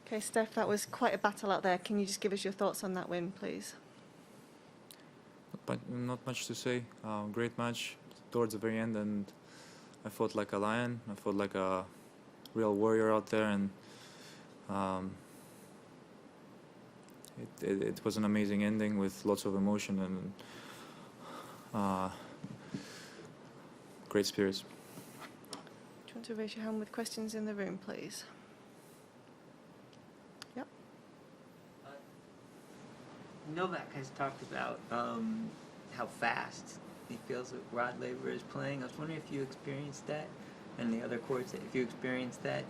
Okay, Steph, that was quite a battle out there. Can you just give us your thoughts on that win, please? But not much to say. Great match towards the very end, and I fought like a lion. I fought like a real warrior out there, and it was an amazing ending with lots of emotion and great spirits. Do you want to raise your hand with questions in the room, please? Yep. Novak has talked about how fast he feels that Rod Laver is playing. I was wondering if you experienced that, and the other courts, if you experienced that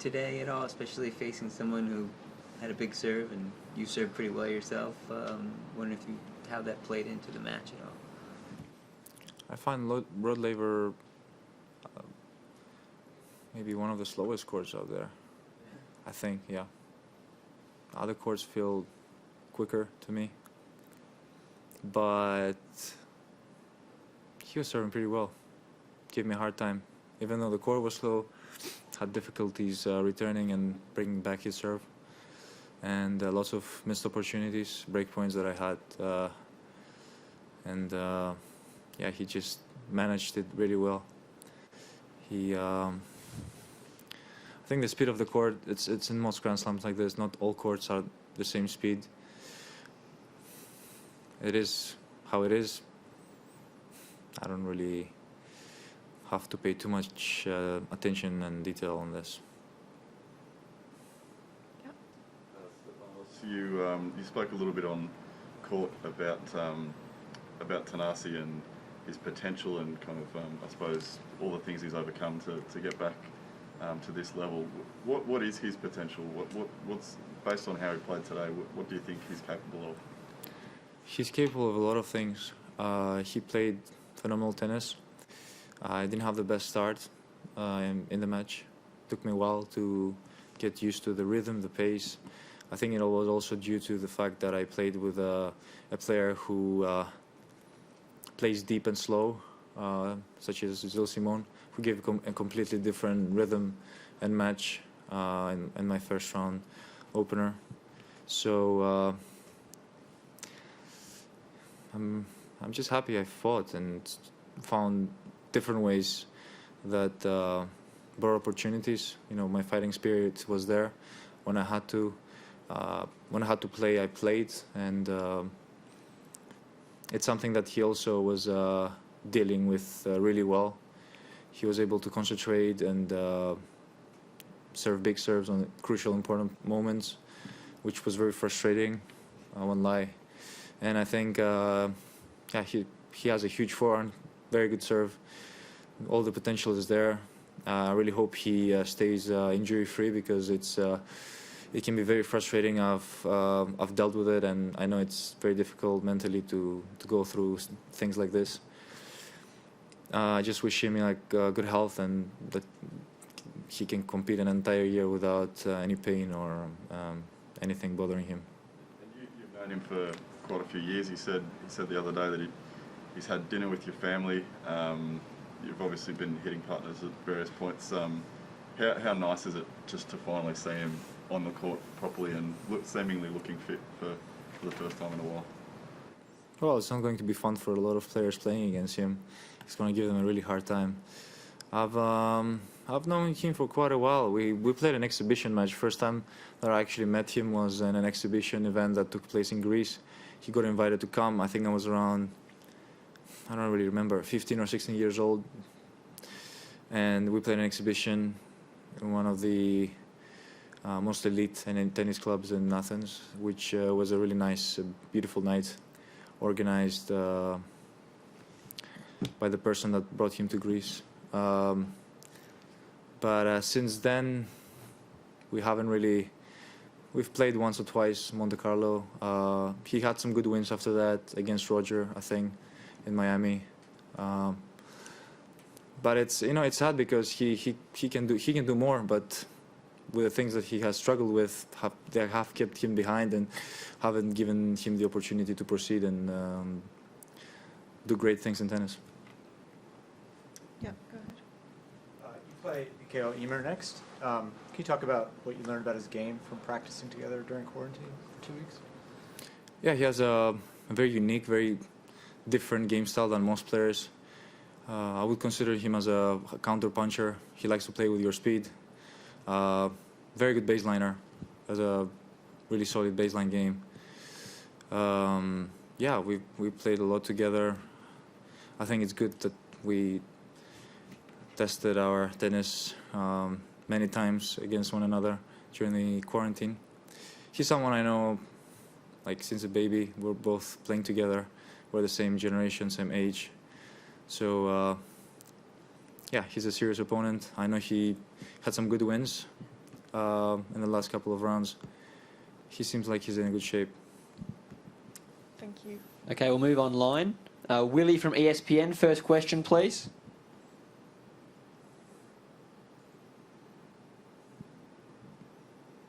today at all, especially facing someone who had a big serve and you served pretty well yourself. Wondering if how that played into the match at all. I find Rod Laver maybe one of the slowest courts out there. I think, yeah. Other courts feel quicker to me, but he was serving pretty well. Gave me a hard time, even though the court was slow. Had difficulties returning and bringing back his serve, and lots of missed opportunities, break points that I had, and yeah, he just managed it really well. I think the speed of the court, it's in most Grand Slams like this. Not all courts are the same speed. It is how it is. I don't really have to pay too much attention and detail on this. Yep. Stefanos, you spoke a little bit on court about Thanasi and his potential and kind of I suppose all the things he's overcome to get back to this level. What is his potential? What's based on how he played today? What do you think he's capable of? He's capable of a lot of things. He played phenomenal tennis. I didn't have the best start in the match. Took me a while to get used to the rhythm, the pace. I think it was also due to the fact that I played with a player who plays deep and slow, such as Gilles Simon, who gave a completely different rhythm and match in my first round opener. So I'm just happy I fought and found different ways that brought opportunities. You know, my fighting spirit was there when I had to. When I had to play, I played, and it's something that he also was dealing with really well. He was able to concentrate and serve big serves on crucial, important moments, which was very frustrating. I won't lie. And I think, yeah, he has a huge forehand, very good serve. All the potential is there. I really hope he stays injury-free, because it can be very frustrating. I've dealt with it, and I know it's very difficult mentally to go through things like this. I just wish him like good health, and that he can compete an entire year without any pain or anything bothering him. And you've known him for quite a few years. He said the other day that he's had dinner with your family. You've obviously been hitting partners at various points. How nice is it just to finally see him on the court properly and seemingly looking fit for the first time in a while? Well, it's not going to be fun for a lot of players playing against him. It's going to give them a really hard time. I've known him for quite a while. We played an exhibition match. First time that I actually met him was in an exhibition event that took place in Greece. He got invited to come. I think I was around, I don't really remember, 15 or 16 years old. And we played an exhibition in one of the most elite tennis clubs in Athens, which was a really nice, beautiful night, organized by the person that brought him to Greece. But since then, we haven't really. We've played once or twice Monte Carlo. He had some good wins after that against Roger, I think, in Miami. But it's, you know, it's sad because he can do more, but with the things that he has struggled with, they have kept him behind and haven't given him the opportunity to proceed and do great things in tennis. Yeah, go ahead. You play Mikael Ymer next. Can you talk about what you learned about his game from practicing together during quarantine for 2 weeks? Yeah, he has a very unique, very different game style than most players. I would consider him as a counter puncher. He likes to play with your speed. Very good baseliner. Has a really solid baseline game. Yeah, we played a lot together. I think it's good that we tested our tennis many times against one another during the quarantine. He's someone I know like since a baby. We're both playing together. We're the same generation, same age. So yeah, he's a serious opponent. I know he had some good wins in the last couple of rounds. He seems like he's in good shape. Thank you. Okay, we'll move online. Willie from ESPN, first question, please.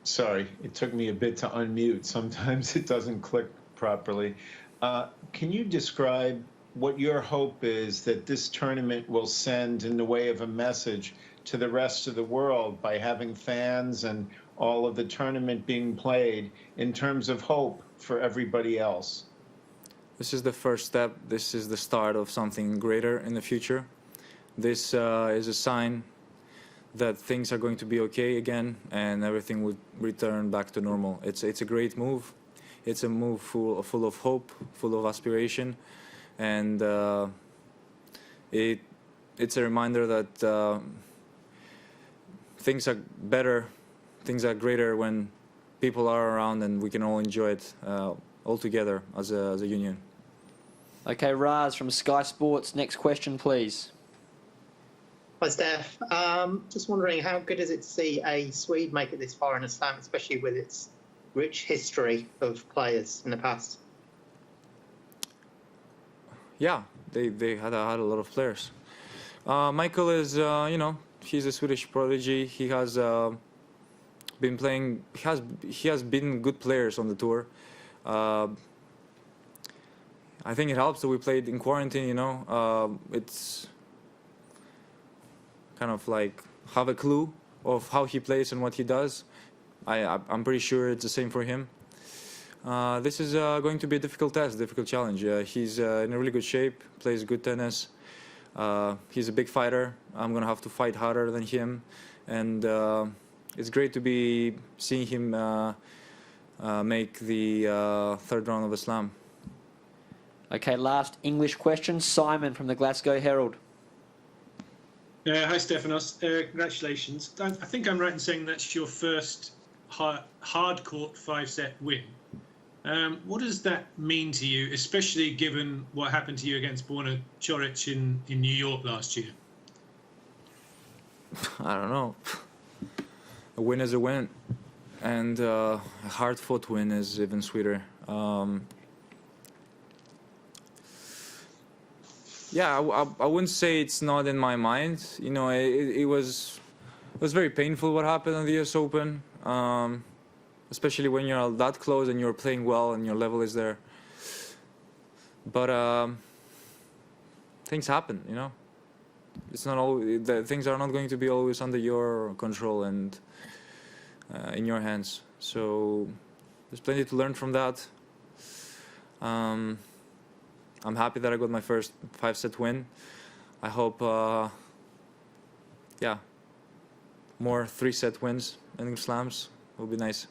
Sorry, it took me a bit to unmute. Sometimes it doesn't click properly. Can you describe what your hope is that this tournament will send in the way of a message to the rest of the world by having fans and all of the tournament being played in terms of hope for everybody else? This is the first step. This is the start of something greater in the future. This is a sign that things are going to be okay again and everything will return back to normal. It's a great move. It's a move full of hope, full of aspiration, and it's a reminder that things are better, things are greater when people are around and we can all enjoy it all together as a union. Okay, Raz from Sky Sports, next question, please. Hi, Steph. Just wondering, how good is it to see a Swede make it this far in a slam, especially with its rich history of players in the past? Yeah, they had a lot of players. Michael is, he's a Swedish prodigy. He has been playing. He has been good players on the tour. I think it helps that we played in quarantine. It's kind of like have a clue of how he plays and what he does. I'm pretty sure it's the same for him. This is going to be a difficult test, difficult challenge. He's in a really good shape, plays good tennis. He's a big fighter. I'm going to have to fight harder than him. And it's great to be seeing him make the third round of a slam. Okay, last English question. Simon from the Glasgow Herald. Hi, Stefanos. Congratulations. I think I'm right in saying that's your first hard-court 5-set win. What does that mean to you, especially given what happened to you against Borna Coric in New York last year? I don't know. A win is a win. And a hard-fought win is even sweeter. Yeah, I wouldn't say it's not in my mind. It was very painful what happened on the US Open, especially when you're that close and you're playing well and your level is there. But things happen, It's not always, things are not going to be always under your control and in your hands. So there's plenty to learn from that. I'm happy that I got my first 5-set win. I hope, more 3-set wins and slams will be nice.